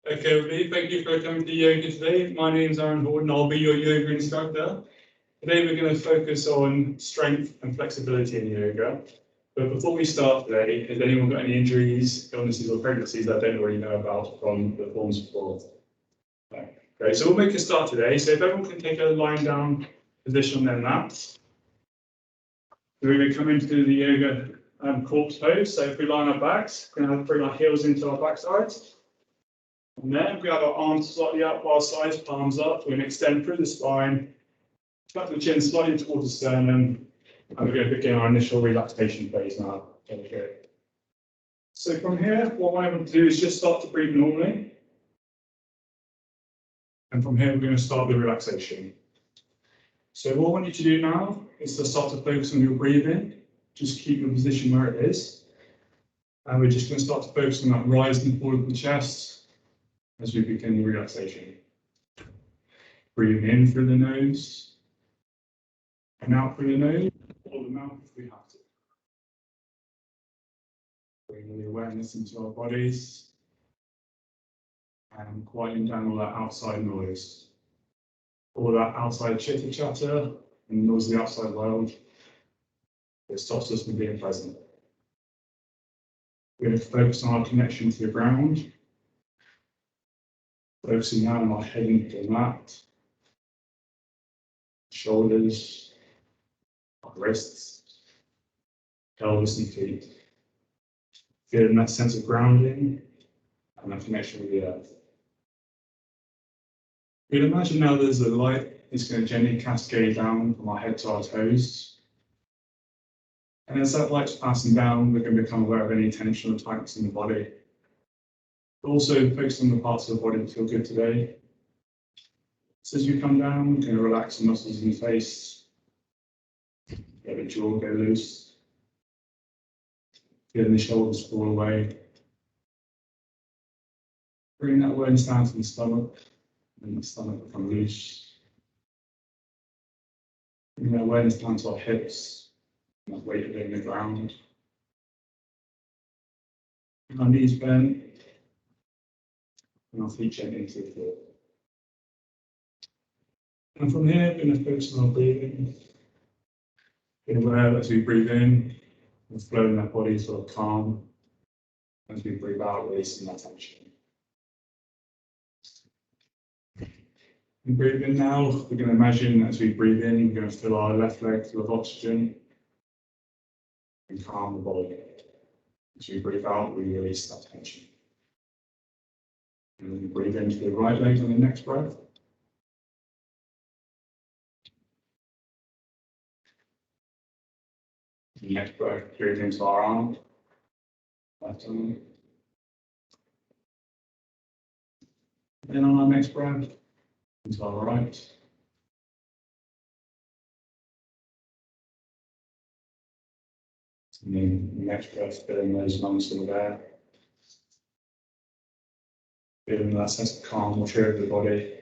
Okay, everybody, thank you for coming to yoga today. My name is Aaron Horton, I'll be your yoga instructor. Today we're going to focus on strength and flexibility in yoga. But before we start today, has anyone got any injuries, illnesses or pregnancies that I don't already know about from the forms before? Okay, so we'll make a start today. So if everyone can take a lying down position on their mats. We're going to come into the yoga corpse pose. So if we lie on our backs, we're going to bring our heels into our back sides. And then we have our arms slightly up by our sides, palms up. We're going to extend through the spine, tuck the chin slightly towards the sternum, and we're going to begin our initial relaxation phase now. Okay. So from here, what I want to do is just start to breathe normally. And from here, we're going to start the relaxation. So what I want you to do now is to start to focus on your breathing. Just keep your position where it is. And we're just going to start to focus on that rise and fall of the chest as we begin the relaxation. Breathing in through the nose and out through the nose or the mouth if we have to. Bringing the awareness into our bodies and quieting down all that outside noise. All that outside chitter chatter and noise of the outside world that stops us from being present. We're going to focus on our connection to the ground. Focusing now on our head into the mat, shoulders, our wrists, pelvis and feet. Feeling that sense of grounding and that connection with the earth. You can imagine now there's a light that's going to gently cascade down from our head to our toes. And as that light's passing down, we're going to become aware of any tension or tightness in the body. Also focus on the parts of the body that feel good today. So as you come down, you're going to relax the muscles in the face. Let the jaw go loose. Feeling the shoulders fall away. Bring that awareness down to the stomach, and the stomach become loose. Bring that awareness down to our hips, and that weight of in the ground. And our knees bent. And our feet gently into the floor. And from here, we're going to focus on our breathing. Being aware as we breathe in, we're flowing our body sort of calm. As we breathe out, releasing that tension. And breathe in now, we're going to imagine as we breathe in, we're going to fill our left leg full of oxygen and calm the body. As we breathe out, we release that tension. And then breathe into the right leg on the next breath. The next breath, breathe into our arm, left arm. Then on our next breath, into our right. And then the next breath, filling those lungs full of air. Feeling that sense of calm wash over the body.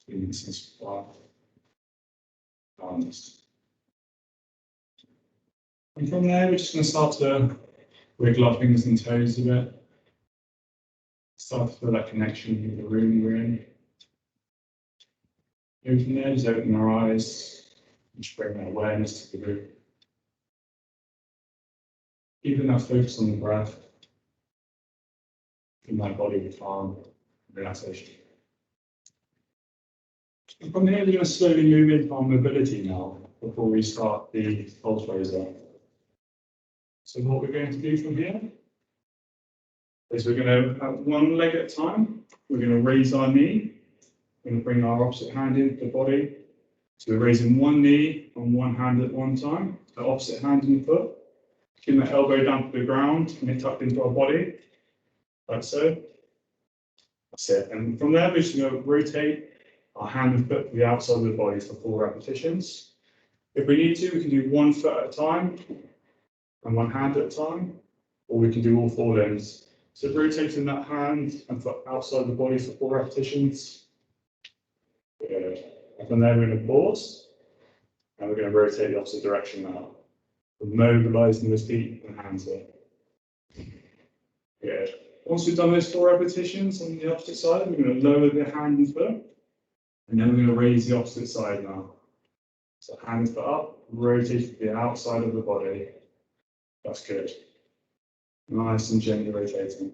Feeling the sense of calmness. And from there, we're just going to start to wiggle our fingers and toes a bit. Start to feel that connection with the room we're in. And from there, just open our eyes and just bring that awareness to the room. Keeping our focus on the breath, in my body with calm and relaxation. And from here, we're going to slowly move into our mobility now before we start the pulse raiser. So what we're going to do from here is we're going to have one leg at a time. We're going to raise our knee. We're going to bring our opposite hand into the body. So we're raising one knee and one hand at one time, the opposite hand and foot. Keep the elbow down to the ground and it tucked into our body, like so. That's it. And from there, we're just going to rotate our hand and foot to the outside of the body for 4 repetitions. If we need to, we can do 1 foot at a time and 1 hand at a time, or we can do all 4 limbs. So rotating that hand and foot outside the body for 4 repetitions. Good. And from there, we're going to pause, and we're going to rotate the opposite direction now. We're mobilizing the feet and hands here. Good. Once we've done those 4 repetitions on the opposite side, we're going to lower the hand and foot, and then we're going to raise the opposite side now. So hand and foot up, rotate to the outside of the body. That's good. Nice and gently rotating.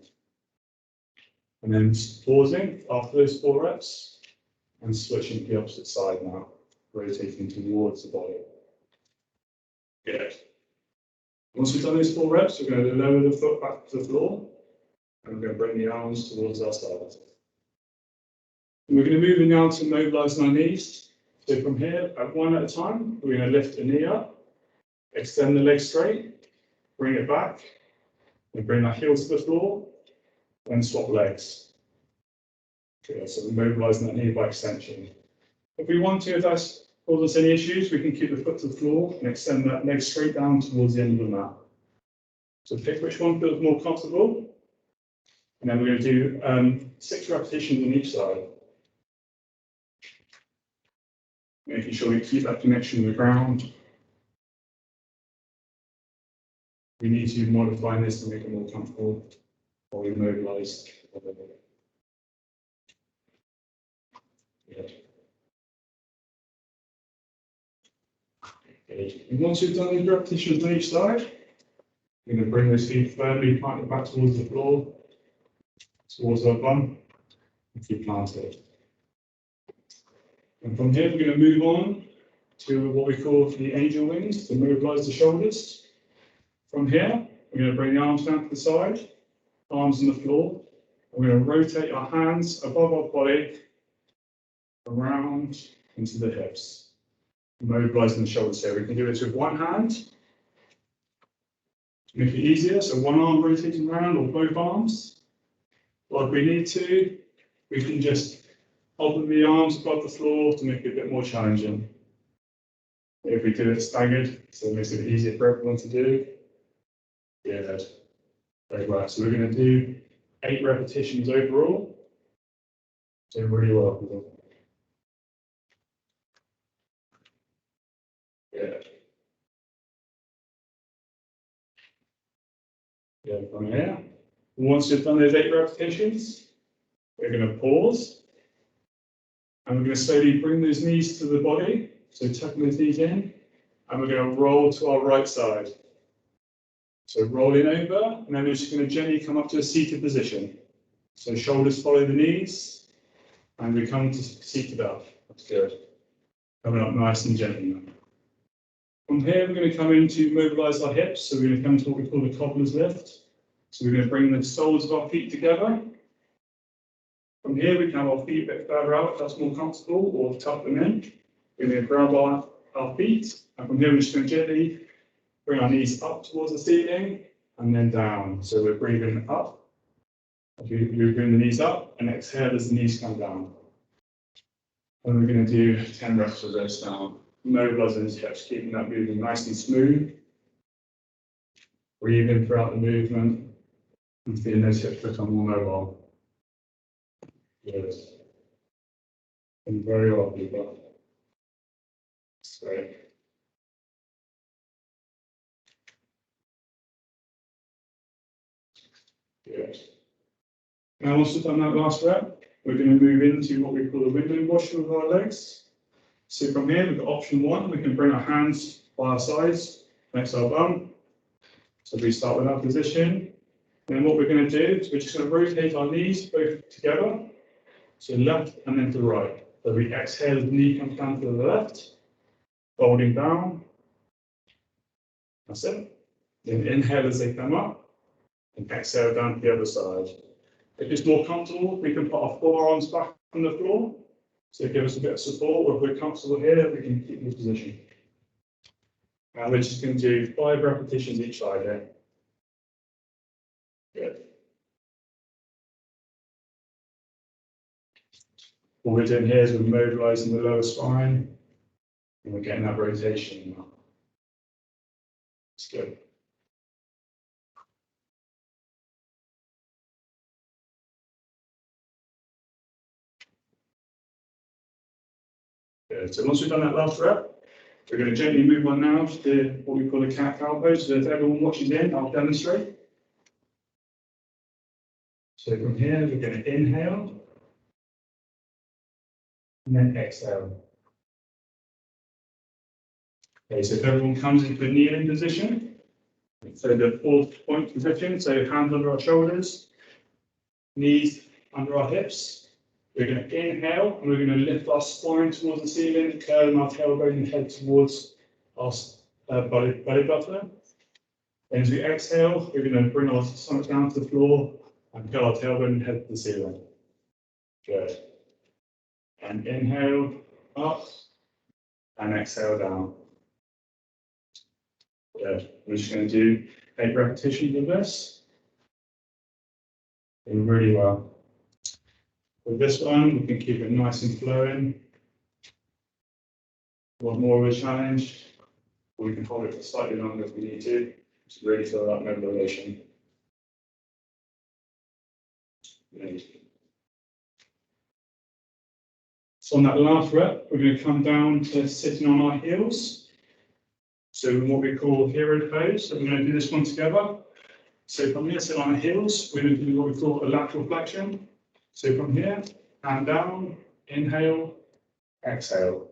And then pausing after those 4 reps and switching to the opposite side now, rotating towards the body. Good. Once we've done those 4 reps, we're going to lower the foot back to the floor and we're going to bring the arms towards our side. And we're going to move in now to mobilise our knees. So from here, at 1 at a time, we're going to lift the knee up, extend the leg straight, bring it back, and bring our heels to the floor, and swap legs. Okay, so we're mobilising that knee by extension. If we want to, if that's causes us any issues, we can keep the foot to the floor and extend that leg straight down towards the end of the mat. So pick which one feels more comfortable. And then we're going to do 6 repetitions on each side. Making sure we keep that connection with the ground. We need to modify this to make it more comfortable while we mobilise. And once you've done these repetitions on each side, you're going to bring those feet firmly planted back towards the floor, towards our bum, and keep planted. And from here, we're going to move on to what we call the angel wings to mobilise the shoulders. From here, we're going to bring the arms down to the side, arms on the floor. We're going to rotate our hands above our body, around into the hips, mobilising the shoulders here. We can do this with one hand to make it easier. So one arm rotating around or both arms. Or if we need to, we can just open the arms above the floor to make it a bit more challenging. If we do it staggered, so it makes it easier for everyone to do. Good. Very well. So we're going to do 8 repetitions overall. Doing really well. Good. Good. From here. Once you've done those 8 repetitions, we're going to pause. And we're going to slowly bring those knees to the body. So tucking those knees in. And we're going to roll to our right side. So rolling over, and then we're just going to gently come up to a seated position. So shoulders follow the knees, and we come to seated up. That's good. Coming up nice and gently. From here, we're going to come in to mobilise our hips. So we're going to come to what we call the cobbler's lift. So we're going to bring the soles of our feet together. From here, we can have our feet a bit further out if that's more comfortable, or tuck them in. We're going to grab our feet, and from here, we're just going to gently bring our knees up towards the ceiling and then down. So we're breathing up. We bring the knees up and exhale as the knees come down. And we're going to do 10 reps of this now. Mobilising the hips, keeping that movement nice and smooth. Breathing throughout the movement and feeling those hips become more mobile. Good. And very well, people. That's great. Good. Now, once we've done that last rep, we're going to move into what we call the window washer with our legs. So from here, we've got option 1. We can bring our hands by our sides next to our bum. So we start with that position. And then what we're going to do is we're just going to rotate our knees both together. So left and then to the right. So we exhale, the knee comes down to the left, folding down. That's it. Then inhale as they come up. And exhale down to the other side. If it's more comfortable, we can put our forearms back on the floor. So give us a bit of support, or if we're comfortable here, we can keep this position. And we're just going to do 5 repetitions each side here. Good. What we're doing here is we're mobilising the lower spine, and we're getting that rotation. It's good. Good. So once we've done that last rep, we're going to gently move on now to what we call a cat-cow pose. So if everyone watches in, I'll demonstrate. So from here, we're going to inhale and then exhale. Okay, so if everyone comes into a kneeling position, so the 4-point position, so hands under our shoulders, knees under our hips. We're going to inhale and we're going to lift our spine towards the ceiling, curling our tailbone and head towards our belly button. And as we exhale, we're going to bring our stomach down to the floor and curl our tailbone and head to the ceiling. Good. And inhale up and exhale down. Good. We're just going to do 8 repetitions of this. Doing really well. With this one, we can keep it nice and flowing. Want more of a challenge? We can hold it for slightly longer if we need to really feel that mobilization. So on that last rep, we're going to come down to sitting on our heels. So what we call hero pose. So we're going to do this one together. So from here, sit on our heels. We're going to do what we call a lateral flexion. So from here, hand down, inhale, exhale.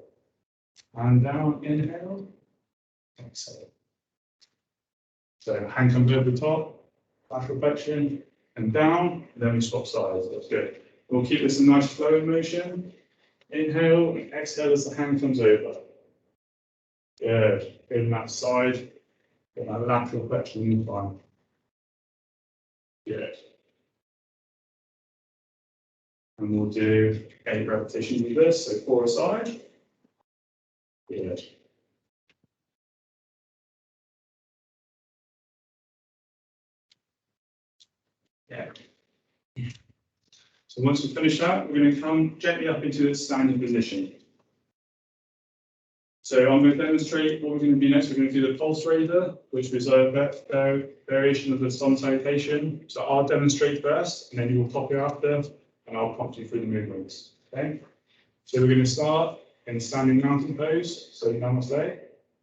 Hand down, inhale, exhale. So hand comes over the top, lateral flexion, and down, and then we swap sides. That's good. We'll keep this in nice flowing motion. Inhale and exhale as the hand comes over. Good. In that side, get that lateral flexion in the spine. Good. And we'll do 8 repetitions of this, so 4 aside. Good. Yeah. So once we finish that, we're going to come gently up into the standing position. So I'm going to demonstrate what we're going to do next. We're going to do the pulse raiser, which is a variation of the sun salutation. So I'll demonstrate first, and then you will copy after, and I'll prompt you through the movements. Okay? So we're going to start in standing mountain pose. So namaste.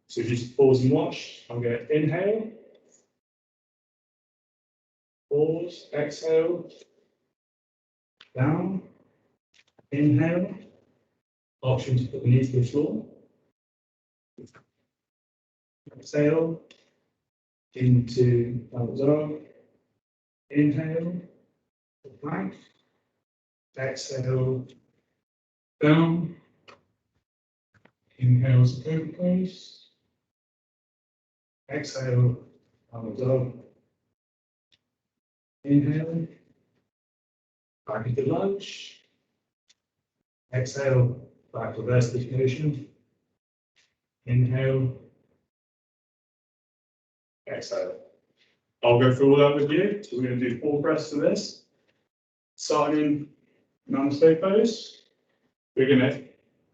So if you just pause and watch, I'm going to inhale, pause, exhale, down, inhale, option to put the knees to the floor, exhale, into double dog, inhale, plank, exhale, down, inhale as a cobra pose, exhale, double dog, inhale, back into lunge, exhale, back reverse dislocation, inhale, exhale. I'll go through all that with you. So we're going to do 4 breaths of this. Starting in namaste pose. We're going to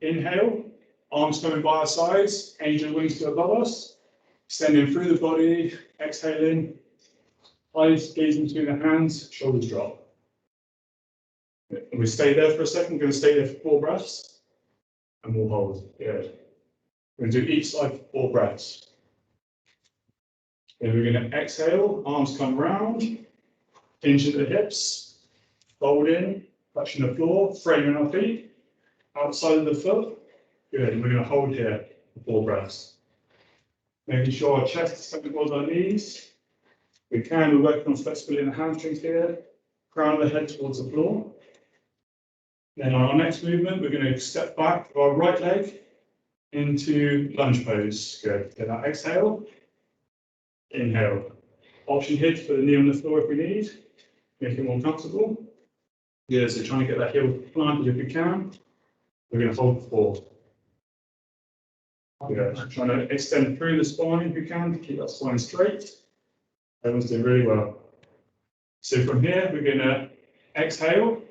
inhale, arms coming by our sides, angel wings to above us, extending through the body, exhaling, eyes gazing between the hands, shoulders drop. And we stay there for a second. We're going to stay there for 4 breaths, and we'll hold. Good. We're going to do each side for 4 breaths. Then we're going to exhale, arms come round, hinge at the hips, fold in, touching the floor, framing our feet, outside of the foot. Good, and we're going to hold here for 4 breaths. Making sure our chest is coming towards our knees. We can, we're working on flexibility in the hamstrings here, crown of the head towards the floor. Then on our next movement, we're going to step back with our right leg into lunge pose. Good, then our exhale. Inhale. Option here to put the knee on the floor if we need, make it more comfortable. Yeah, so trying to get that heel planted if we can. We're going to hold for 4. Yeah, trying to extend through the spine if we can to keep that spine straight. Everyone's doing really well. So from here, we're going to exhale,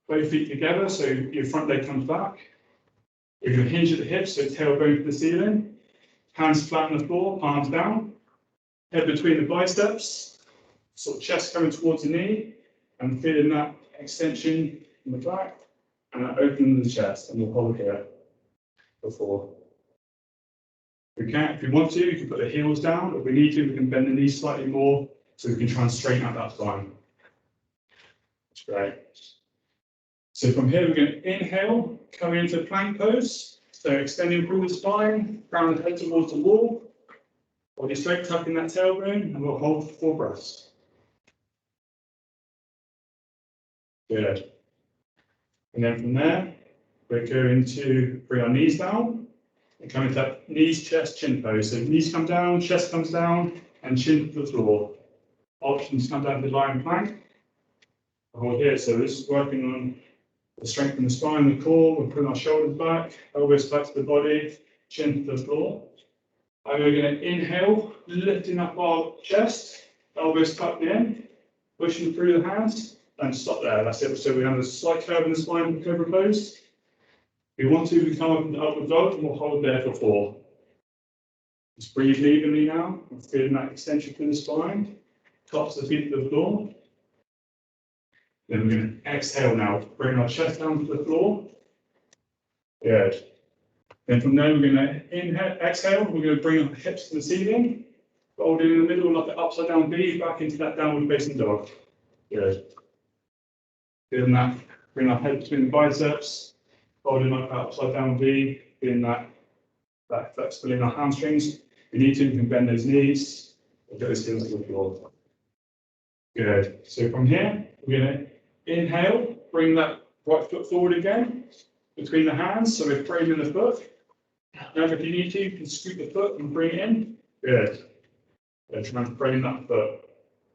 both feet together, so your front leg comes back. We're going to hinge at the hips, so tailbone to the ceiling. Hands flat on the floor, palms down. Head between the biceps, sort of chest coming towards the knee, and feeling that extension in the back, and that opening of the chest, and we'll hold here for 4. If you want to, you can put the heels down. If we need to, we can bend the knees slightly more, so we can try and straighten out that spine. Great. So from here, we're going to inhale, come into plank pose. So extending through the spine, round the head towards the wall. Body straight, tucking that tailbone, and we'll hold for 4 breaths. Good. And then from there, we're going to bring our knees down and come into that knees, chest, chin pose. So knees come down, chest comes down, and chin to the floor. Options come down to the lying plank. Hold here. So this is working on the strength in the spine, the core. We're putting our shoulders back, elbows back to the body, chin to the floor. And we're going to inhale, lifting up our chest, elbows tucked in, pushing through the hands, and stop there. That's it. So we have a slight curve in the spine for cobra pose. If we want to, we come up into upward dog, and we'll hold there for 4. Just breathe evenly now. I'm feeling that extension through the spine, tops of the feet to the floor. Then we're going to exhale now, bring our chest down to the floor. Good. Then from there, we're going to inhale, exhale, we're going to bring our hips to the ceiling, fold in the middle like the upside down V, back into that downward facing dog. Good. Feeling that, bring our head between the biceps, folding like that upside down V, feeling that flexibility in our hamstrings. If you need to, you can bend those knees, or get those heels to the floor. Good. So from here, we're going to inhale, bring that right foot forward again, between the hands, so we're framing the foot. Now, if you need to, you can scoot the foot and bring it in. Good. Try and frame that foot.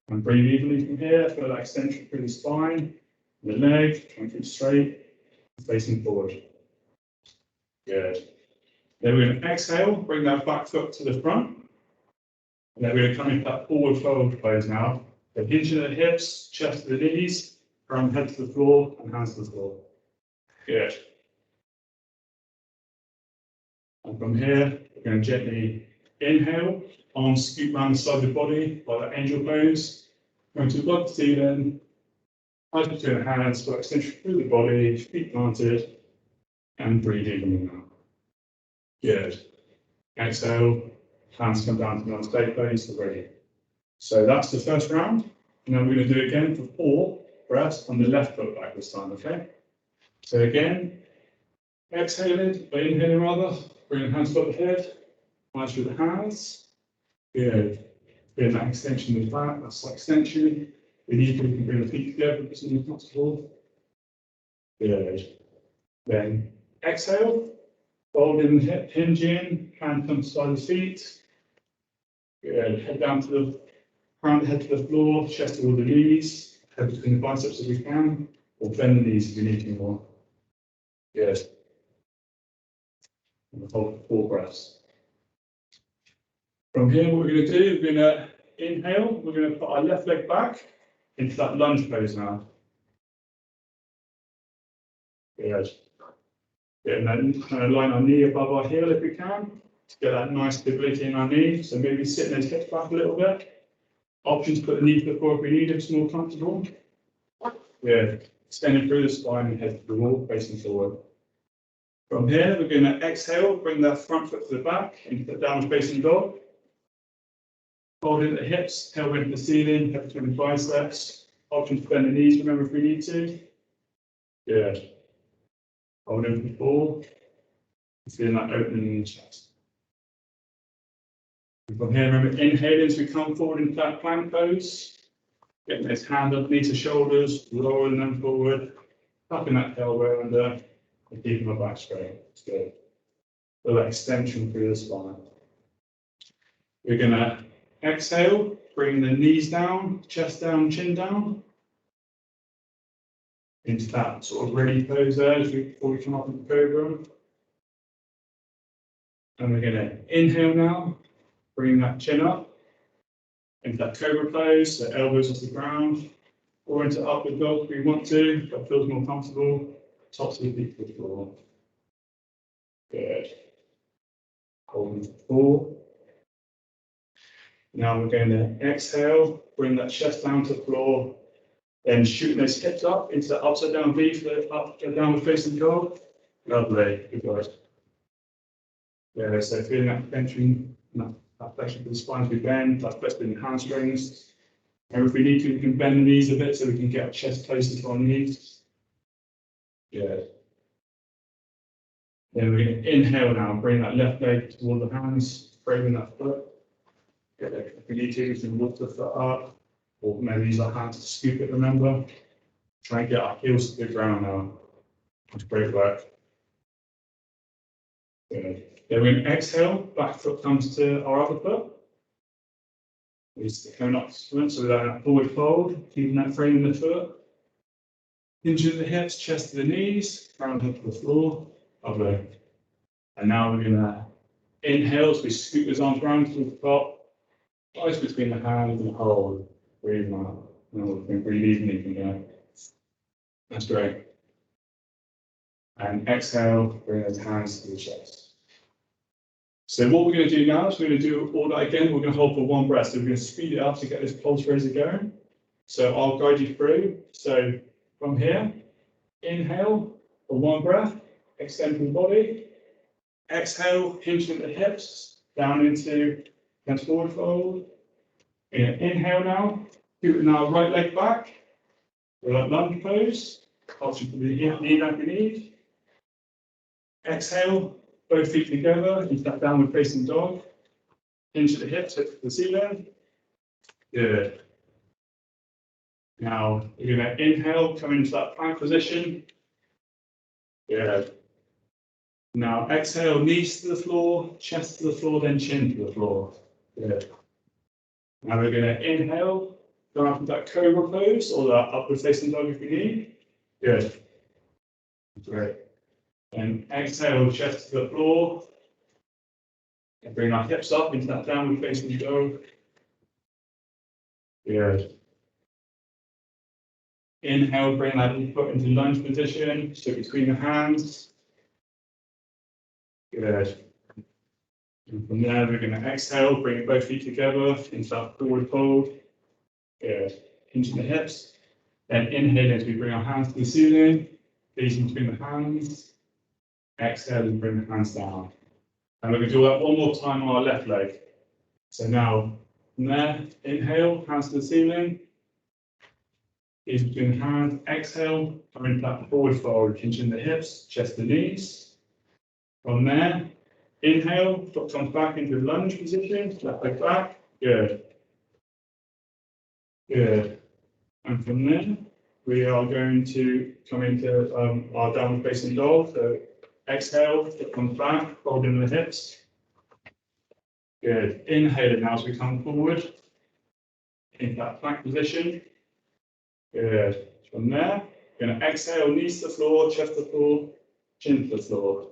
And breathe evenly from here, feel that extension through the spine, the leg, try and keep straight, facing forward. Good. Then we're going to exhale, bring that back foot to the front. And then we're going to come into that forward fold pose now. So hinging at the hips, chest to the knees, from head to the floor and hands to the floor. Good. And from here, we're going to gently inhale, arms scoot around the side of the body, like that angel pose. Going to above the ceiling, eyes between the hands, foot extension through the body, feet planted, and breathe evenly now. Good. Exhale, hands come down to nice stay pose, so ready. So that's the first round. And then we're going to do it again for 4 breaths on the left foot back this time, okay? So again, exhaling, or inhaling rather, bring the hands above the head, eyes through the hands. Good. Bring that extension of the back, that's like extension. We need to bring the feet together if it's not comfortable. Good. Then exhale, fold in the hip, hinge in, hand comes to the feet. Good. Head down to the crown, head to the floor, chest toward the knees, head between the biceps if we can, or bend the knees if we need to more. Good. And hold 4 breaths. From here, what we're going to do, we're going to inhale, we're going to put our left leg back into that lunge pose now. Good. And then kind of line our knee above our heel if we can, to get that nice stability in our knee. So maybe sitting those hips back a little bit. Option to put the knee to the floor if we need, if it's more comfortable. Good. Extending through the spine and head to the wall, facing forward. From here, we're going to exhale, bring that front foot to the back into the downward facing dog. Hold in the hips, tailbone to the ceiling, head between the biceps. Option to bend the knees, remember if we need to. Good. Hold in for 4. Feeling that opening in the chest. And from here, remember, inhaling as we come forward into that plank pose. Getting this hand underneath the shoulders, rolling them forward, tucking that tailbone under, and keeping my back straight. It's good. Feel that extension through the spine. We're going to exhale, bring the knees down, chest down, chin down. Into that sort of ready pose there before we come up into cobra. And we're going to inhale now, bring that chin up into that cobra pose, so elbows off the ground, or into upward dog if we want to, if that feels more comfortable. Tops of the feet to the floor. Good. Holding for 4. Now we're going to exhale, bring that chest down to the floor, then shooting those hips up into the upside down V for the downward facing dog. Lovely. Good guys. Yeah, so feeling that tension, that flexion for the spine as we bend, that flexibility in the hamstrings. And if we need to, we can bend the knees a bit so we can get our chest closer to our knees. Good. Then we're going to inhale now and bring that left leg toward the hands, framing that foot. Good. If we need to, we can lift the foot up, or maybe use our hands to scoop it, remember. Try and get our heels to the ground now. That's great work. Good. Then we're going to exhale, back foot comes to our other foot. Release the cone up so with that forward fold, keeping that frame in the foot. Hinging the hips, chest to the knees, round up to the floor. Lovely. And now we're going to inhale as we scoop those arms round to the top, eyes between the hands and hold. Breathe out. And we can breathe evenly from there. That's great. And exhale, bring those hands to the chest. So what we're going to do now is we're going to do all that again. We're going to hold for one breath. So we're going to speed it up to get this pulse raiser going. So I'll guide you through. So from here, inhale for one breath, extend the body. Exhale, hinge at the hips, down into hands forward fold. Inhale now, scoot our right leg back. We're like lunge pose. Option for the knee like you need. Exhale, both feet together into that downward facing dog. Hinge at the hips, hip to the ceiling. Good. Now we're going to inhale, come into that plank position. Good. Now exhale, knees to the floor, chest to the floor, then chin to the floor. Good. Now we're going to inhale, go up into that cobra pose or that upward facing dog if we need. Good. Great. And exhale, chest to the floor. And bring our hips up into that downward facing dog. Good. Inhale, bring that foot into lunge position, so between the hands. Good. And from there, we're going to exhale, bring both feet together into that forward fold. Good. Into the hips. Then inhale as we bring our hands to the ceiling, gazing between the hands. Exhale and bring the hands down. And we're going to do that one more time on our left leg. So now, from there, inhale, hands to the ceiling. Gaze between the hands. Exhale, come into that forward fold, hinge the hips, chest to the knees. From there, inhale, foot comes back into lunge position, left leg back. Good. Good. And from there, we are going to come into our downward facing dog. So exhale, foot comes back, folding the hips. Good. Inhale now as we come forward into that plank position. Good. From there, we're going to exhale, knees to the floor, chest to the floor, chin to the floor.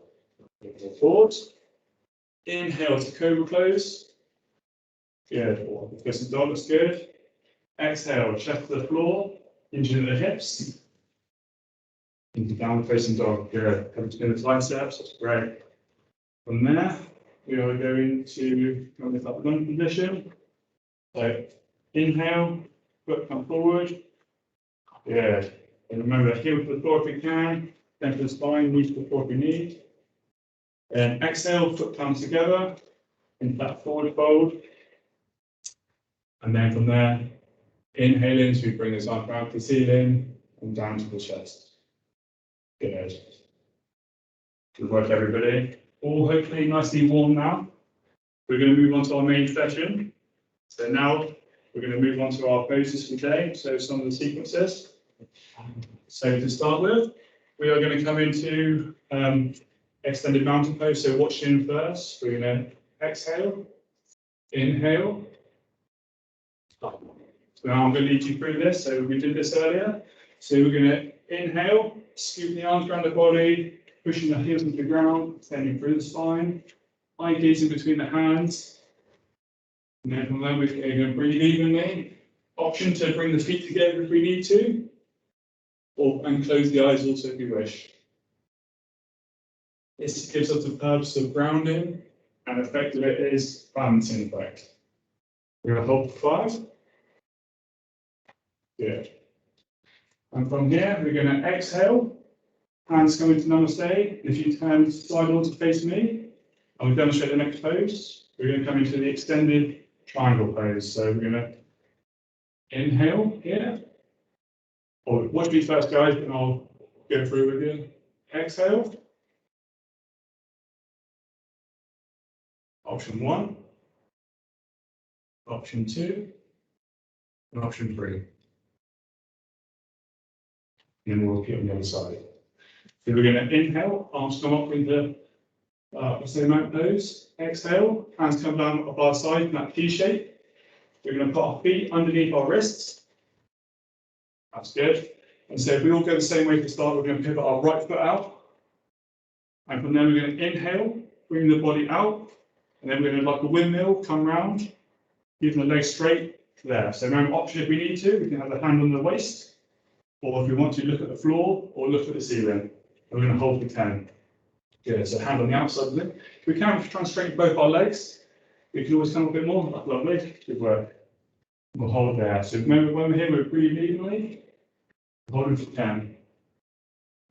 Forward. Inhale to cobra pose. Good. Facing dog, that's good. Exhale, chest to the floor, hinging the hips. Into downward facing dog. Good. Come to the triceps, that's great. From there, we are going to come into that lunge position. So inhale, foot come forward. Good. And remember, heel to the floor if we can, then to the spine, knees to the floor if we need. And exhale, foot comes together into that forward fold. And then from there, inhale in, so we bring this arm around to the ceiling and down to the chest. Good. Good work, everybody. All hopefully nicely warm now. We're going to move on to our main session. So now we're going to move on to our poses for today. So some of the sequences. So to start with, we are going to come into extended mountain pose. So watch in first. We're going to exhale, inhale. So now I'm going to lead you through this. So we did this earlier. So we're going to inhale, scoop the arms around the body, pushing the heels into the ground, extending through the spine, eye gazing between the hands. And then from there, we're going to breathe evenly. Option to bring the feet together if we need to, and close the eyes also if you wish. This gives us the purpose of grounding, and effect of it is balancing effect. We're going to hold for 5. Good. And from here, we're going to exhale. Hands come into Namaste. If you turn side on to face me, and we demonstrate the next pose, we're going to come into the extended triangle pose. So we're going to Inhale here. Or watch me first, guys, and I'll go through with you. Exhale. Option 1. Option 2. And option 3. And then we'll repeat on the other side. So we're going to inhale, arms come up with the same amount pose. Exhale, hands come down up our side in that T shape. We're going to put our feet underneath our wrists. That's good. And so if we all go the same way to start, we're going to pivot our right foot out. And from there, we're going to inhale, bring the body out. And then we're going to, like a windmill, come round, keeping the legs straight there. So remember, option if we need to, we can have the hand on the waist. Or if we want to, look at the floor or look at the ceiling. And we're going to hold for 10. Good, so hand on the outside of it. If we can, try and straighten both our legs. We can always come a bit more. That's lovely. Good work. We'll hold there. So remember, when we're here, we're breathing evenly. Holding for 10.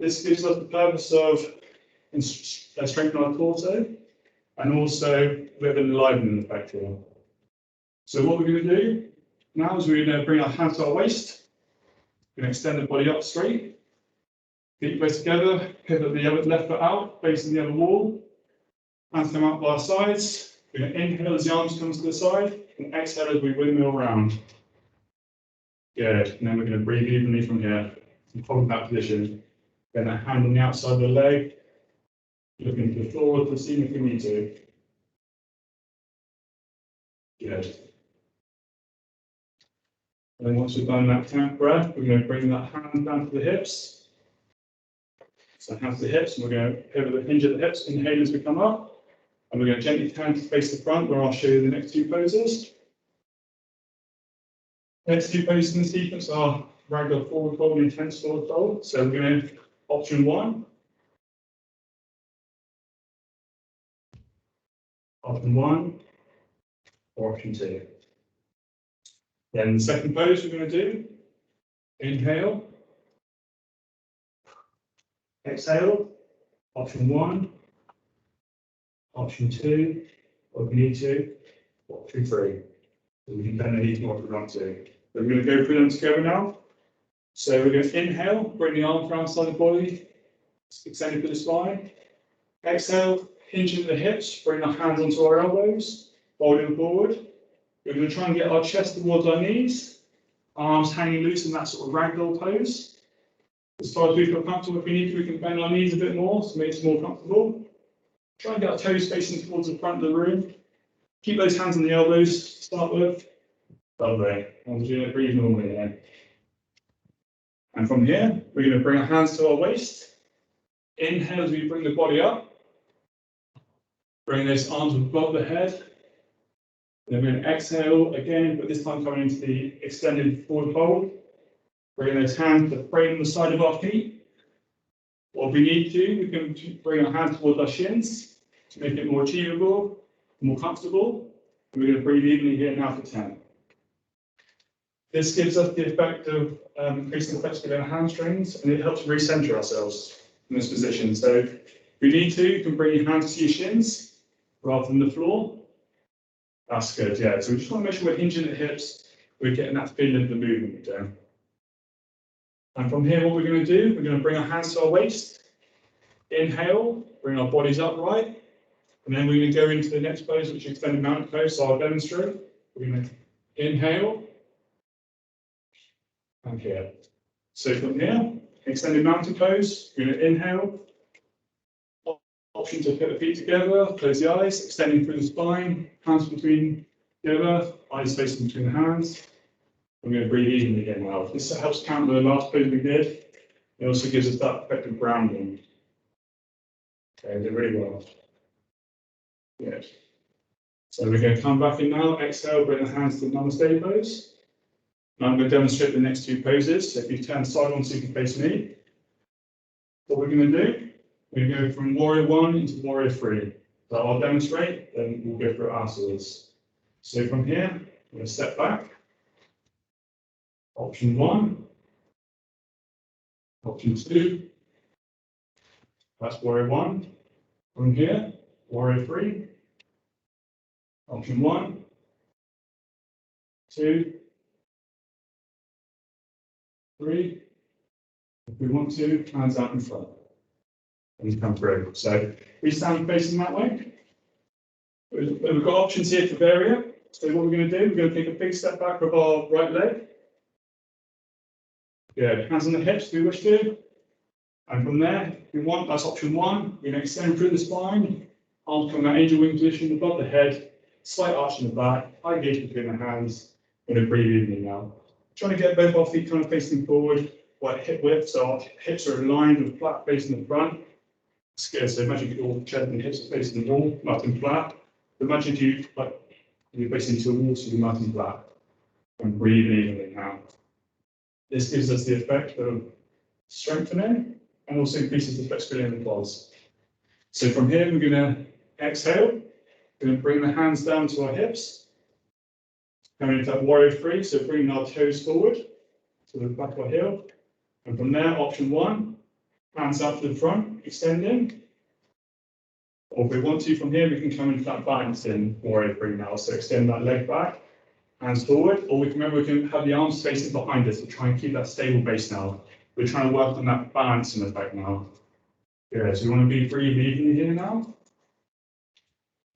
This gives us the purpose of strengthening our torso and also with an enlivenment effect here. So what we're going to do now is we're going to bring our hands to our waist. We're going to extend the body up straight. Feet close together, pivot the other left foot out, facing the other wall. Hands come out by our sides. We're going to inhale as the arms come to the side and exhale as we windmill around. Good. And then we're going to breathe evenly from here. Hold that position. Then a hand on the outside of the leg. Looking to the floor to see if we need to. Good. And then once we've done that 10th breath, we're going to bring that hand down to the hips. So hands to the hips, and we're going to pivot the hinge at the hips, inhale as we come up. And we're going to gently turn to face the front, where I'll show you the next two poses. Next two poses in the sequence are ragdoll forward fold and intense forward fold. So we're going to option 1. Option 1 or option 2. Then the second pose we're going to do, inhale, exhale, option 1, option 2, or if we need to, option 3. So we can bend the knees more if we want to. We're going to go through them together now. So we're going to inhale, bring the arms around the side of the body, extended to the spine. Exhale, hinging the hips, bring our hands onto our elbows, folding forward. We're going to try and get our chest towards our knees, arms hanging loose in that sort of ragdoll pose. As far as we feel comfortable, if we need to, we can bend our knees a bit more to make it more comfortable. Try and get our toes facing towards the front of the room. Keep those hands on the elbows to start with. Lovely. And we're going to breathe normally here. And from here, we're going to bring our hands to our waist. Inhale as we bring the body up. Bring those arms above the head. Then we're going to exhale again, but this time coming into the extended forward fold. Bring those hands to frame the side of our feet. Or if we need to, we can bring our hands towards our shins to make it more achievable, more comfortable. And we're going to breathe evenly here now for 10. This gives us the effect of increasing the flexibility in our hamstrings, and it helps recenter ourselves in this position. So if you need to, you can bring your hands to your shins rather than the floor. That's good, yeah. So we just want to make sure we're hinging the hips, we're getting that feeling of the movement down. And from here, what we're going to do, we're going to bring our hands to our waist. Inhale, bring our bodies upright. And then we're going to go into the next pose, which is extended mountain pose. So I'll demonstrate. We're going to inhale. And here. So from here, extended mountain pose, we're going to inhale. Option to put the feet together, close the eyes, extending through the spine, hands between together, eyes facing between the hands. We're going to breathe evenly again now. This helps counter the last pose we did. It also gives us that effect of grounding. Okay, did really well. Good. So we're going to come back in now, exhale, bring the hands to the Namaste pose. Now I'm going to demonstrate the next two poses. So if you turn side on so you can face me. What we're going to do, we're going to go from Warrior 1 into Warrior 3. So I'll demonstrate, then we'll go through it afterwards. So from here, I'm going to step back. Option 1. Option 2. That's Warrior 1. From here, Warrior 3. Option 1. 2. 3. If we want to, hands out in front. And come through. So we stand facing that way. We've got options here to vary it. So what we're going to do, we're going to take a big step back with our right leg. Good. Hands on the hips if we wish to. And from there, if we want, that's option 1. We're going to extend through the spine. Arms from that angel wing position above the head. Slight arch in the back. High gaze between the hands. We're going to breathe evenly now. Trying to get both our feet kind of facing forward. Like hip width, so our hips are aligned with flat facing the front. It's good. So imagine your chest and hips are facing the wall, nice and flat. Imagine you're facing to a wall, so you're nice and flat. And breathe evenly now. This gives us the effect of strengthening and also increases the flexibility in the quads. So from here, we're going to exhale. We're going to bring the hands down to our hips. Coming into that warrior 3, so bringing our toes forward to the back of our heel. And from there, option 1, hands out to the front, extending. Or if we want to, from here, we can come into that balance in warrior 3 now. So extend that leg back, hands forward. Or we can remember we can have the arms facing behind us to try and keep that stable base now. We're trying to work on that balancing effect now. Good. So we want to be breathing evenly here now.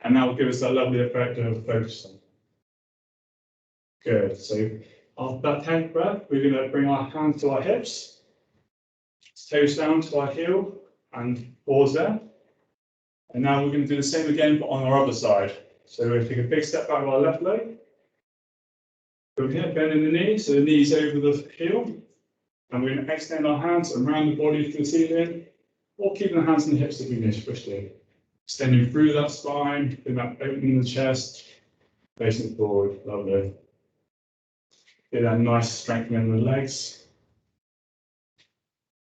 And that will give us that lovely effect of focusing. Good. So after that 10th breath, we're going to bring our hands to our hips. Toes down to our heel and pause there. And now we're going to do the same again, but on our other side. So we're going to take a big step back with our left leg. From here, bending the knee, so the knee's over the heel. And we're going to extend our hands around the body to the ceiling, or keeping the hands on the hips if we wish to. Extending through that spine, opening the chest, facing forward. Lovely. Get that nice strengthening in the legs.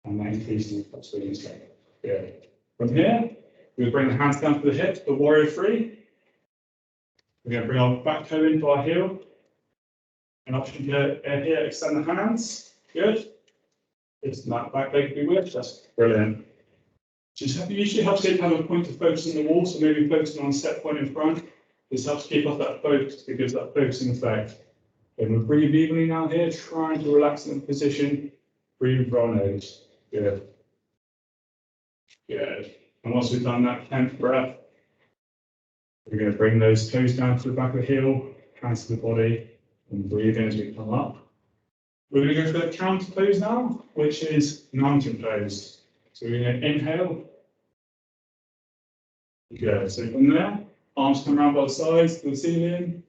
And then increasing the flexibility strength. Good. From here, we'll bring the hands down to the hips, the warrior 3. We're going to bring our back toe into our heel. An option here, extend the hands. Good. It's that back leg if we wish. That's brilliant. Usually helps to have a point of focus on the wall, so maybe focusing on a set point in front. This helps keep off that focus, it gives that focusing effect. Okay, we'll breathe evenly now here, trying to relax in the position. Breathe through our nose. Good. Good. And once we've done that 10th breath, we're going to bring those toes down to the back of the heel, hands to the body, and breathe in as we come up. We're going to go for the counter pose now, which is mountain pose. So we're going to inhale. Good. So from there, arms come around both sides to the ceiling,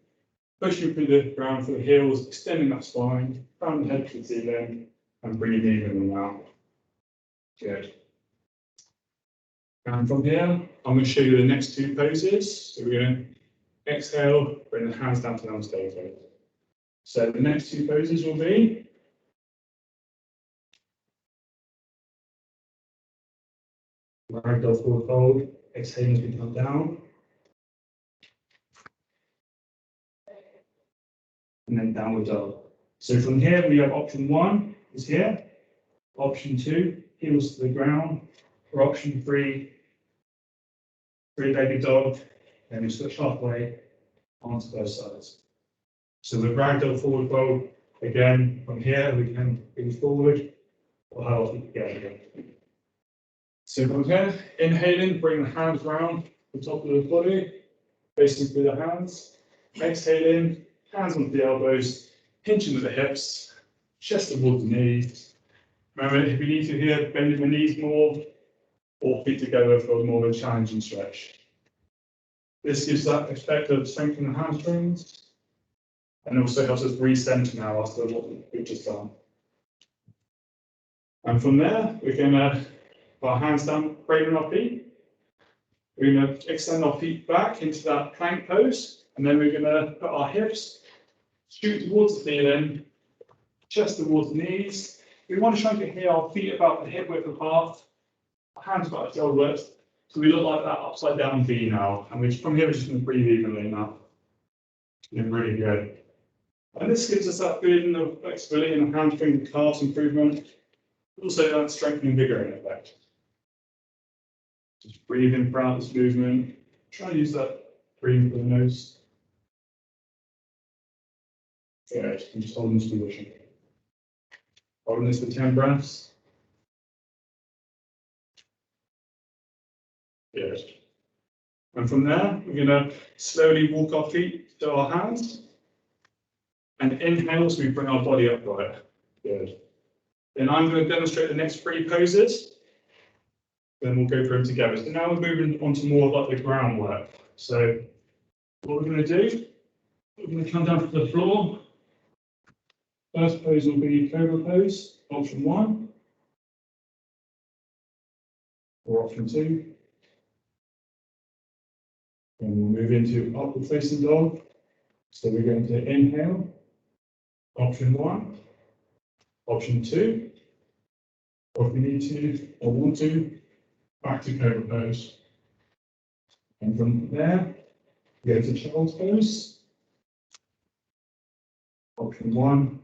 pushing through the ground for the heels, extending that spine, crown the head to the ceiling, and breathe evenly now. Good. And from here, I'm going to show you the next 2 poses. So we're going to exhale, bring the hands down to Namaste. So the next 2 poses will be ragdoll forward fold, exhaling as we come down. And then downward dog. So from here, we have option 1 is here. Option 2, heels to the ground. Or option 3, 3-legged dog. And we switch halfway onto both sides. So the ragdoll forward fold, again, from here, we can bring forward or how often together. So from here, inhaling, bring the hands round the top of the body, facing through the hands. Exhaling, hands onto the elbows, pinching with the hips, chest towards the knees. Remember, if you need to here, bending the knees more, or feet together for more of a challenging stretch. This gives that effect of strengthening the hamstrings, and also helps us recenter now after what we've just done. And from there, we're going to put our hands down, bring our feet. We're going to extend our feet back into that plank pose, and then we're going to put our hips shoot towards the ceiling, chest towards the knees. We want to try to get our feet about the hip width apart, our hands about the shoulder width, so we look like that upside down V now. And from here, we're just going to breathe evenly now. Really good. And this gives us that feeling of flexibility in the hamstring and calves improvement. Also that strengthening vigor in effect. Just breathe in throughout this movement. Try to use that breathing for the nose. Good. And just hold in this position. Holding this for 10 breaths. Good. And from there, we're going to slowly walk our feet to our hands. And inhale as we bring our body upright. Good. Then I'm going to demonstrate the next 3 poses. Then we'll go through them together. So now we're moving on to more of like the groundwork. So what we're going to do, we're going to come down to the floor. First pose will be cobra pose, option 1. Or option 2. And we'll move into upward facing dog. So we're going to inhale, option 1, option 2, or if we need to or want to, back to cobra pose. And from there, go to child's pose, option 1,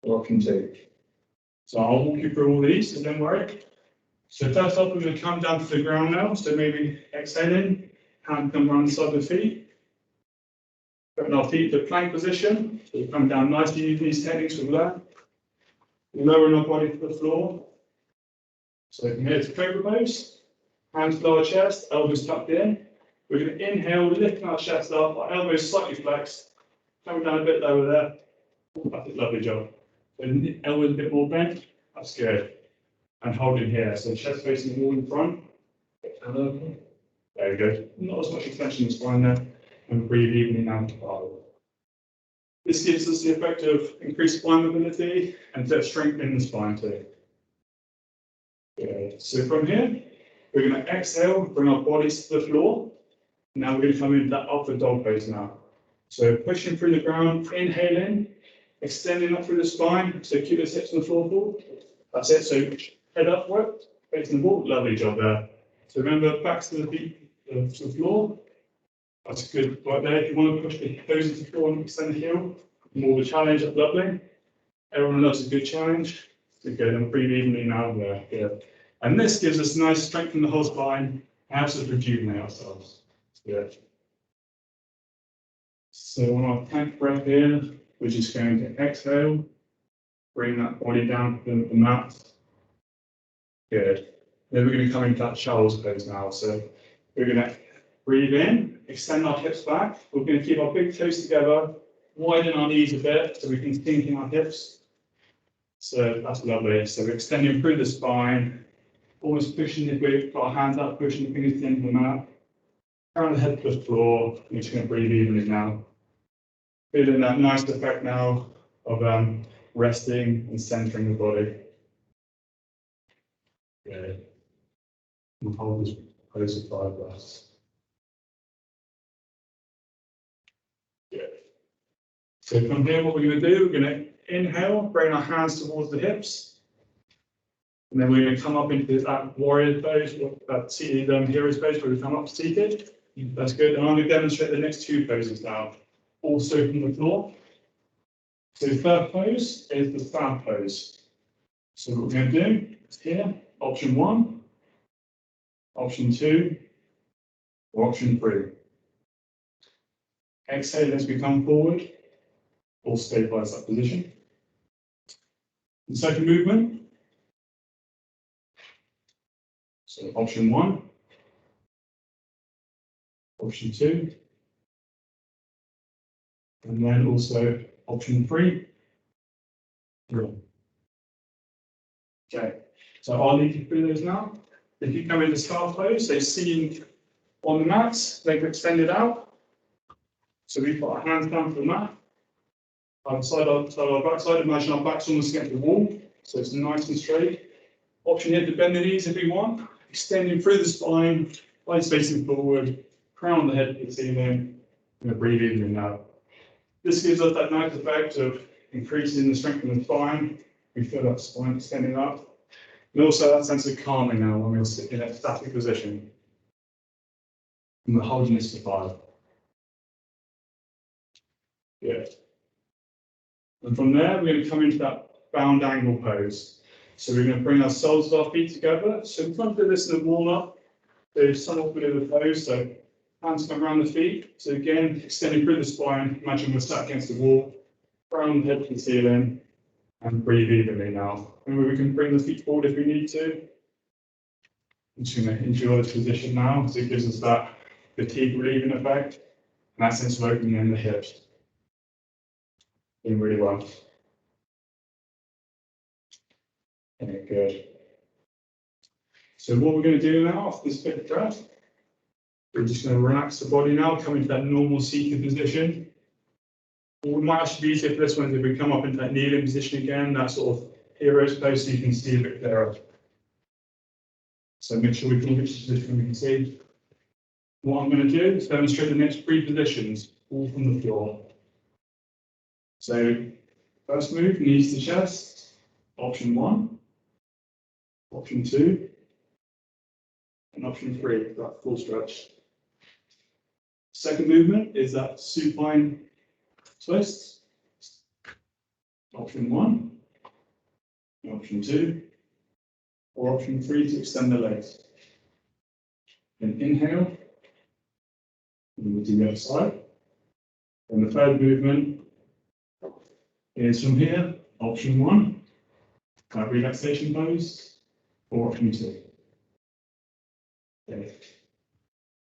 or option 2. So I'll walk you through all these, so don't worry. So first up, we're going to come down to the ground now. So maybe exhaling, hand come around the side of the feet. Putting our feet to plank position. So we come down nicely using these techniques from there. Lowering our body to the floor. So from here to cobra pose. Hands below our chest, elbows tucked in. We're going to inhale, lifting our chest up, our elbows slightly flexed. Coming down a bit lower there. That's a lovely job. So elbows a bit more bent. That's good. And holding here, so chest facing the wall in front. There we go. Not as much extension in the spine there. And breathe evenly down to follow. This gives us the effect of increased spine mobility and strength in the spine too. Good. So from here, we're going to exhale, bring our bodies to the floor. Now we're going to come into that upward dog pose now. So pushing through the ground, inhaling, extending up through the spine. So keep those hips on the floor forward. That's it. So head upward, facing the wall. Lovely job there. So remember, backs to the feet to the floor. That's good right there. If you want to push the toes to the floor and extend the heel, more of a challenge, that's lovely. Everyone loves a good challenge. So good, and breathe evenly now there. Good. And this gives us nice strength in the whole spine and helps us rejuvenate ourselves. Good. So on our 10th breath here, we're just going to exhale, bring that body down to the mat. Good. Then we're going to come into that child's pose now. So we're going to breathe in, extend our hips back. We're going to keep our big toes together, widen our knees a bit so we can sink in our hips. So that's lovely. So we're extending through the spine, almost pushing the weight, got our hands up, pushing the fingers into the mat. Crown the head to the floor. We're just going to breathe evenly now. Feeling that nice effect now of resting and centering the body. Good. And hold this pose for 5 breaths. Good. So from here, what we're going to do, we're going to inhale, bring our hands towards the hips. And then we're going to come up into that warrior pose, that seated hero's pose, where we come up seated. That's good. And I'm going to demonstrate the next 2 poses now, also from the floor. So the third pose is the stab pose. So what we're going to do is here, option 1, option 2, or option 3. Exhale as we come forward, or stabilize that position. The second movement. So option 1, option 2, and then also option 3. Okay, so I'll lead you through those now. If you come into star pose, so sitting on the mats, legs extended out. So we put our hands down for the mat. Side our backside, imagine our backs almost against the wall, so it's nice and straight. Option here to bend the knees if we want, extending through the spine, legs facing forward, crown the head to the ceiling, and breathe in now. This gives us that nice effect of increasing the strength of the spine. We feel that spine extending up. And also that sense of calming now when we're sitting in a static position. And we're holding this for 5. Good. And from there, we're going to come into that bound angle pose. So we're going to bring our soles of our feet together. So we can't do this in a warm-up. There's somewhat bit of a pose. So hands come around the feet. So again, extending through the spine. Imagine we're sat against the wall. Crown the head to the ceiling. And breathe evenly now. Remember, we can bring the feet forward if we need to. I'm just going to enjoy this position now because it gives us that fatigue relieving effect. And that sense of opening in the hips. Doing really well. Okay, good. So what we're going to do now after this bit of breath, we're just going to relax the body now, come into that normal seated position. What we might actually be easier for this one is if we come up into that kneeling position again, that sort of hero's pose, so you can see a bit clearer. So make sure we can get to the position we can see. What I'm going to do is demonstrate the next three positions, all from the floor. So first move, knees to chest, option 1, option 2, and option 3, that full stretch. Second movement is that supine twist, option 1, option 2, or option 3 to extend the legs. Then inhale, and we'll do the other side. And the third movement is from here, option 1, that relaxation pose, or option 2. Okay.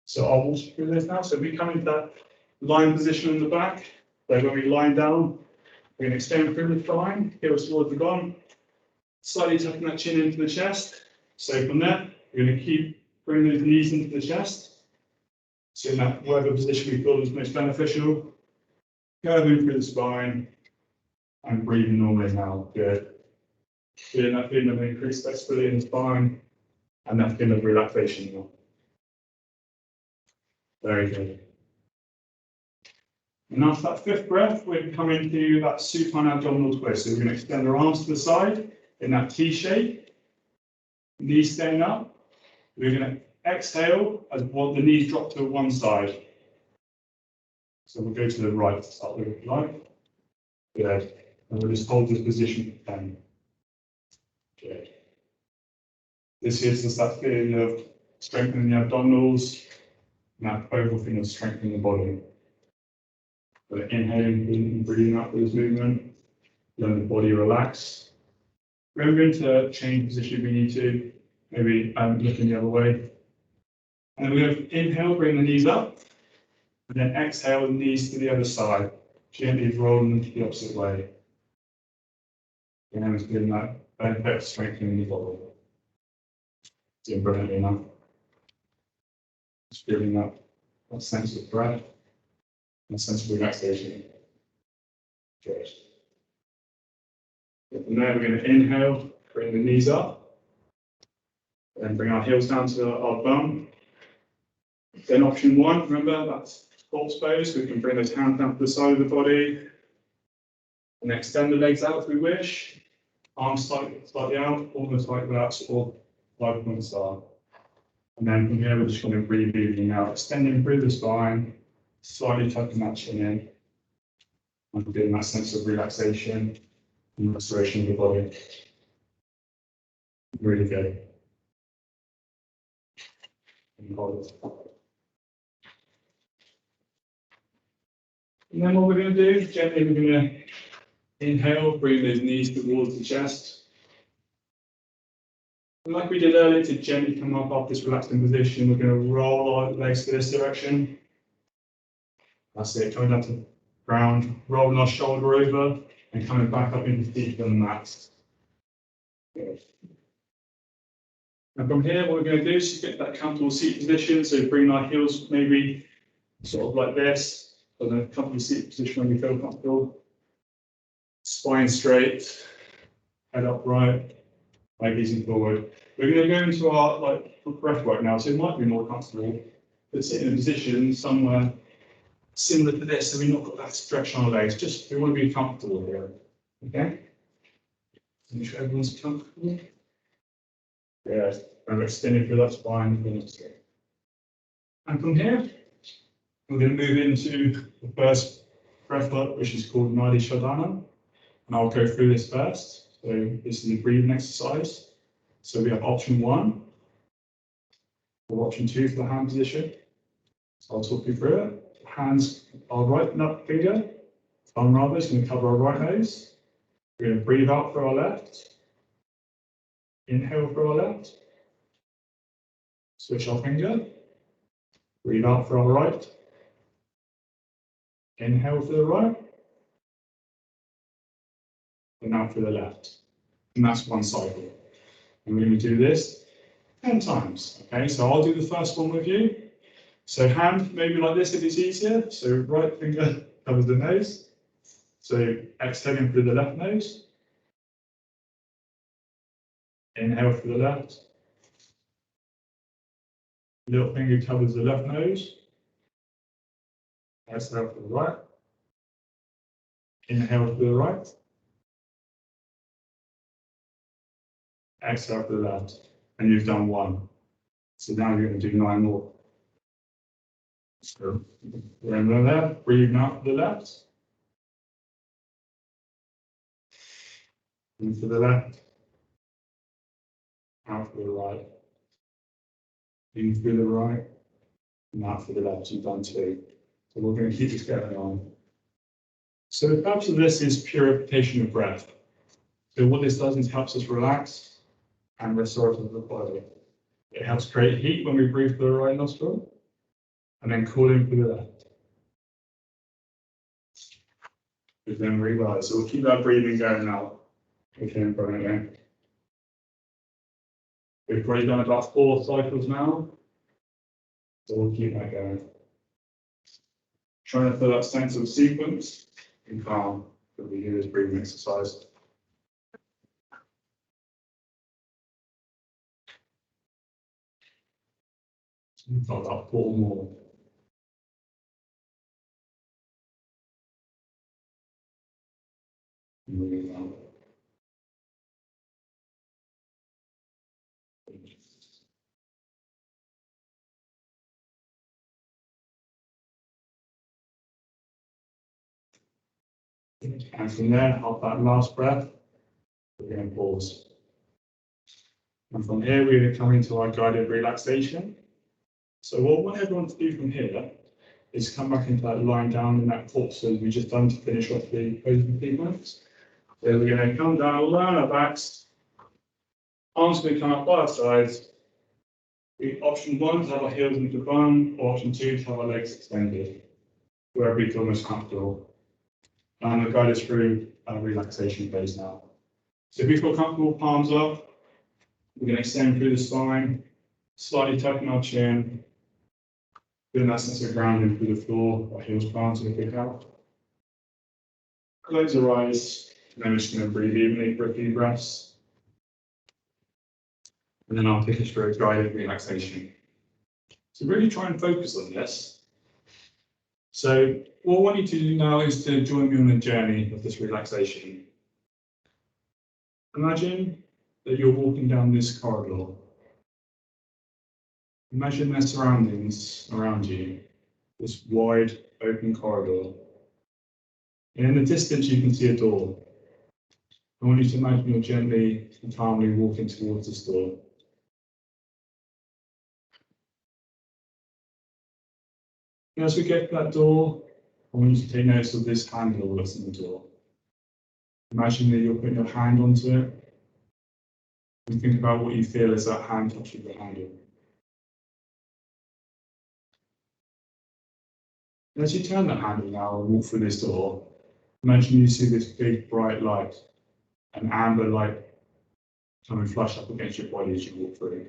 So I'll walk you through this now. So we come into that lying position on the back. So when we lie down, we're going to extend through the spine, heels towards the bottom, slightly tucking that chin into the chest. So from there, we're going to keep bringing those knees into the chest. So in that whatever position we feel is most beneficial, curving through the spine and breathing normally now. Good. Feeling that feeling of increased flexibility in the spine and that feeling of relaxation now. Very good. And after that fifth breath, we're coming into that supine abdominal twist. So we're going to extend our arms to the side in that T shape, knees staying up. We're going to exhale as the knees drop to one side. So we'll go to the right to start with, if you like. Good. And we'll just hold this position for 10. Good. This gives us that feeling of strengthening the abdominals and that overall feeling of strengthening the body. So inhaling and breathing out with this movement, letting the body relax. We're going to change position if we need to, maybe looking the other way. And we're going to inhale, bring the knees up, and then exhale, the knees to the other side, gently rolling them the opposite way. And it's getting that benefit of strengthening the body. Doing brilliantly now. Just feeling that sense of breath and a sense of relaxation. Good. From there, we're going to inhale, bring the knees up, then bring our heels down to our bum. Then option 1, remember that's false pose. We can bring those hands down to the side of the body and extend the legs out if we wish. Arms slightly out, almost like that sort of 5-point star. And then from here, we're just going to breathe evenly out, extending through the spine, slightly tucking that chin in, and getting that sense of relaxation and restoration of the body. Really good. And hold it. And then what we're going to do, gently we're going to inhale, bring those knees towards the chest. And like we did earlier, to gently come up off this relaxing position, we're going to roll our legs to this direction. That's it, coming down to the ground, rolling our shoulder over, and coming back up into deep on the mat. Good. And from here, what we're going to do is get that comfortable seat position. So bring our heels maybe sort of like this, so the comfortable seat position when we feel comfortable. Spine straight, head upright, leg easing forward. We're going to go into our breath work now, so it might be more comfortable to sit in a position somewhere similar to this, so we've not got that stretch on our legs. Just we want to be comfortable here. Okay? Make sure everyone's comfortable. Yeah, and extending through that spine. And from here, we're going to move into the first breath work, which is called Nadi Shodhana. And I'll go through this first. So this is a breathing exercise. So we have option 1, or option 2 for the hand position. So I'll talk you through it. Hands are right nut finger, thumb rubber is going to cover our right nose. We're going to breathe out for our left. Inhale for our left. Switch our finger. Breathe out for our right. Inhale for the right. And out for the left. And that's one cycle. And we're going to do this 10 times. Okay, so I'll do the first one with you. So hand maybe like this if it's easier. So right finger covers the nose. So exhaling through the left nose. Inhale for the left. Little finger covers the left nose. Exhale for the right. Inhale for the right. Exhale for the left. And you've done one. So now you're going to do 9 more. So remember there, breathe out for the left. In for the left. Out for the right. In through the right. And out for the left. You've done 2. So we're going to keep this going on. So the purpose of this is purification of breath. So what this does is helps us relax and restore the body. It helps create heat when we breathe through the right nostril, and then cooling for the left. We then rerise. So we'll keep that breathing going now. Okay, again. We've probably done about 4 cycles now. So we'll keep that going. Trying to feel that sense of sequence and calm that we do this breathing exercise. So we've got about 4 more. Moving on. And from there, off that last breath, we're going to pause. And from here, we're going to come into our guided relaxation. So what I want everyone to do from here is come back into that lying down in that corpse that we just done to finish off the posing sequence. So we're going to come down, lie on our backs, arms going to come up by our sides. Option 1 to have our heels into the bum, or option 2 to have our legs extended, wherever we feel most comfortable. And I'll guide us through a relaxation phase now. So if we feel comfortable, palms up, we're going to extend through the spine, slightly tucking our chin, feeling that sense of grounding through the floor, our heels planted if we have. Close our eyes, and then we're just going to breathe evenly for a few breaths. And then I'll take us through a guided relaxation. So really try and focus on this. So what I want you to do now is to join me on the journey of this relaxation. Imagine that you're walking down this corridor. Imagine their surroundings around you, this wide open corridor. And in the distance you can see a door. I want you to imagine you're gently and calmly walking towards this door. And as we get to that door, I want you to take notice of this handle that's in the door. Imagine that you're putting your hand onto it. And think about what you feel as that hand touches the handle. And as you turn that handle now and walk through this door, imagine you see this big bright light, an amber light coming flush up against your body as you walk through.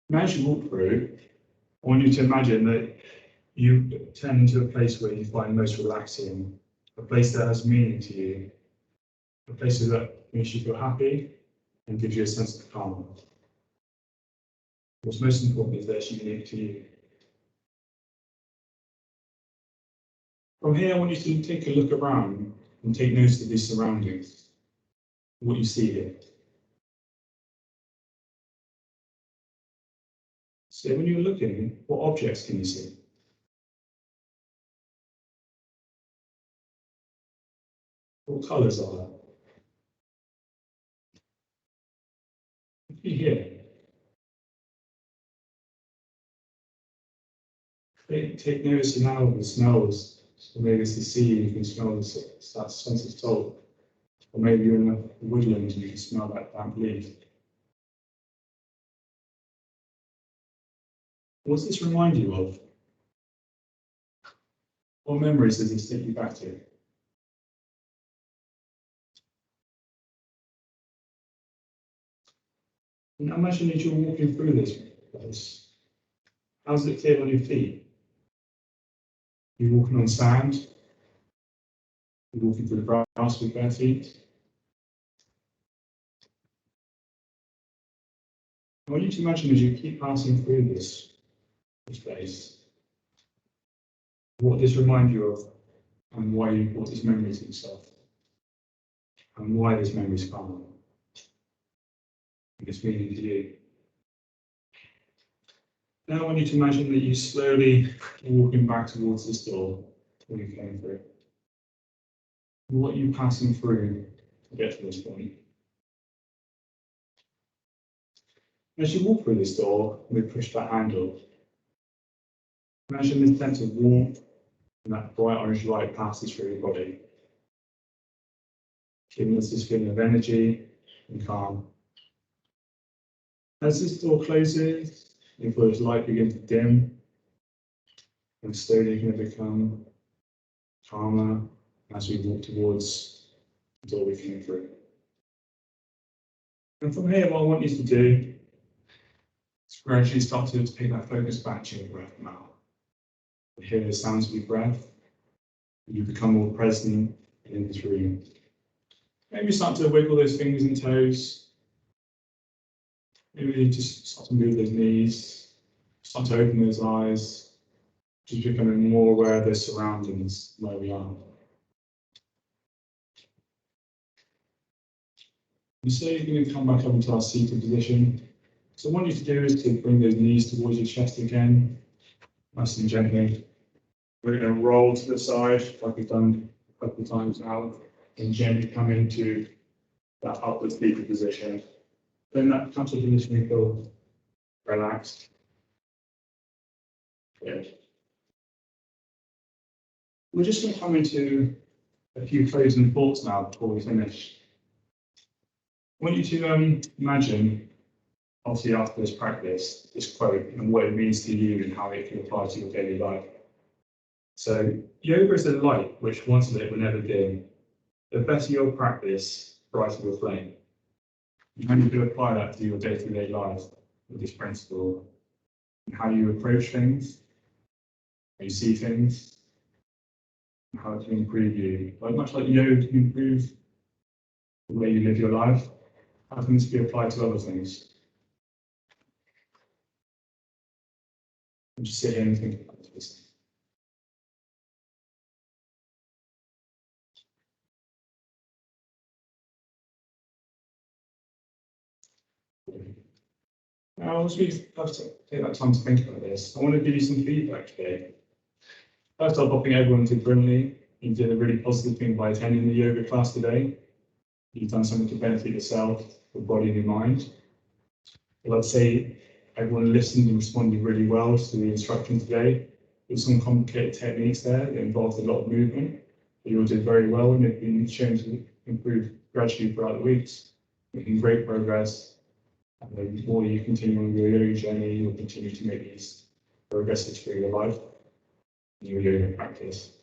And as you walk through, I want you to imagine that you turn into a place where you find most relaxing, a place that has meaning to you, a place that makes you feel happy and gives you a sense of calm. What's most important is that it's unique to you. From here, I want you to take a look around and take notice of these surroundings, what you see here. So when you're looking, what objects can you see? What colours are there? What can you hear? Take notice now of the smells So maybe it's the sea, you can smell that sense of salt. Or maybe you're in a woodland and you can smell that damp leaf. What does this remind you of? What memories does this take you back to? And imagine that you're walking through this place. How does it feel on your feet? You're walking on sand. You're walking through the grass with bare feet. I want you to imagine as you keep passing through this place, what this reminds you of and why you brought this memory to yourself and why this memory is common. It's meaning to you. Now I want you to imagine that you slowly walking back towards this door that you came through. What are you passing through to get to this point? As you walk through this door, we push that handle. Imagine this sense of warmth and that bright orange light passes through your body, giving us this feeling of energy and calm. As this door closes, you feel this light begin to dim and slowly going to become calmer as we walk towards the door we came through. And from here, what I want you to do is gradually start to take that focus back to your breath now. Hear the sounds of your breath, and you become more present in this room. Maybe start to wiggle those fingers and toes. Maybe just start to move those knees, start to open those eyes, just becoming more aware of those surroundings where we are. And so you're going to come back up into our seated position. So what I want you to do is to bring those knees towards your chest again, nice and gently. We're going to roll to the side, like we've done a couple of times now, and gently come into that upward seated position. Then that comes to position, you feel relaxed. Good. We're just going to come into a few closing thoughts now before we finish. I want you to imagine, obviously after this practice, this quote and what it means to you and how it can apply to your daily life. So, yoga is a light which once lit will never dim. The better your practice, the brighter your flame. And how you do apply that to your day-to-day life with this principle, and how you approach things, how you see things, and how it can improve you. Like much like yoga can improve the way you live your life, how can this be applied to other things? And just sit here and think about this. Now, as we have to take that time to think about this, I want to give you some feedback today. First off, I think everyone did brilliantly. You did a really positive thing by attending the yoga class today. You've done something to benefit yourself, your body and your mind. Well, I'd say everyone listened and responded really well to the instruction today. There's some complicated techniques there that involved a lot of movement, but you all did very well and have been shown to improve gradually throughout the weeks, making great progress. And the more you continue on your yoga journey, you'll continue to make these progresses through your life and your yoga practice.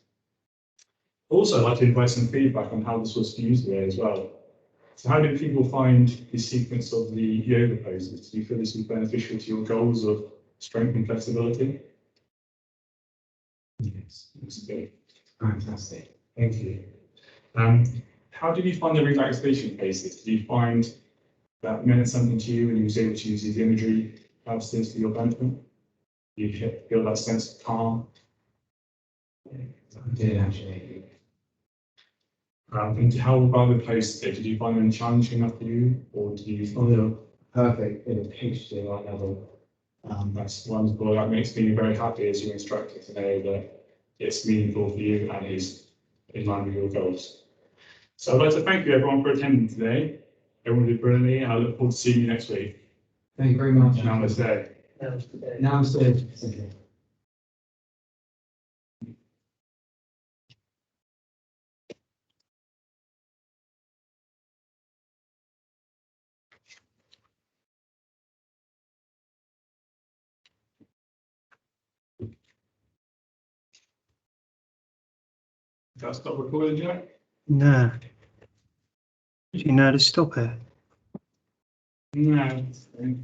Also, I'd like to invite some feedback on how this was for you today as well. So how did people find the sequence of the yoga poses? Do you feel this was beneficial to your goals of strength and flexibility? Yes, that's good. Fantastic. Thank you. How did you find the relaxation phases? Did you find that meant something to you and you was able to use these imagery substance for your benefit? You feel that sense of calm? Yeah, I did actually. And how about the poses today? Did you find them challenging enough for you, or did you find them perfect in a pitch to that level? That's wonderful. That makes me very happy as your instructor to know that it's meaningful for you and is in line with your goals. So I'd like to thank you everyone for attending today. Everyone did brilliantly, and I look forward to seeing you next week. Thank you very much. Namaste. Namaste. That's stop recording, Jack? No. Do you know how to stop it? No. I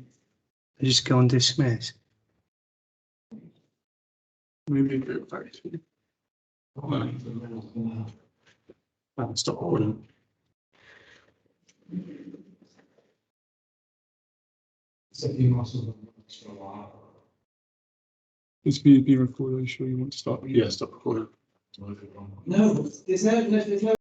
just go on dismiss. Maybe do it back to you. Stop recording. It's being recorded. Are you sure you want to start? Yeah, stop recording. No, there's no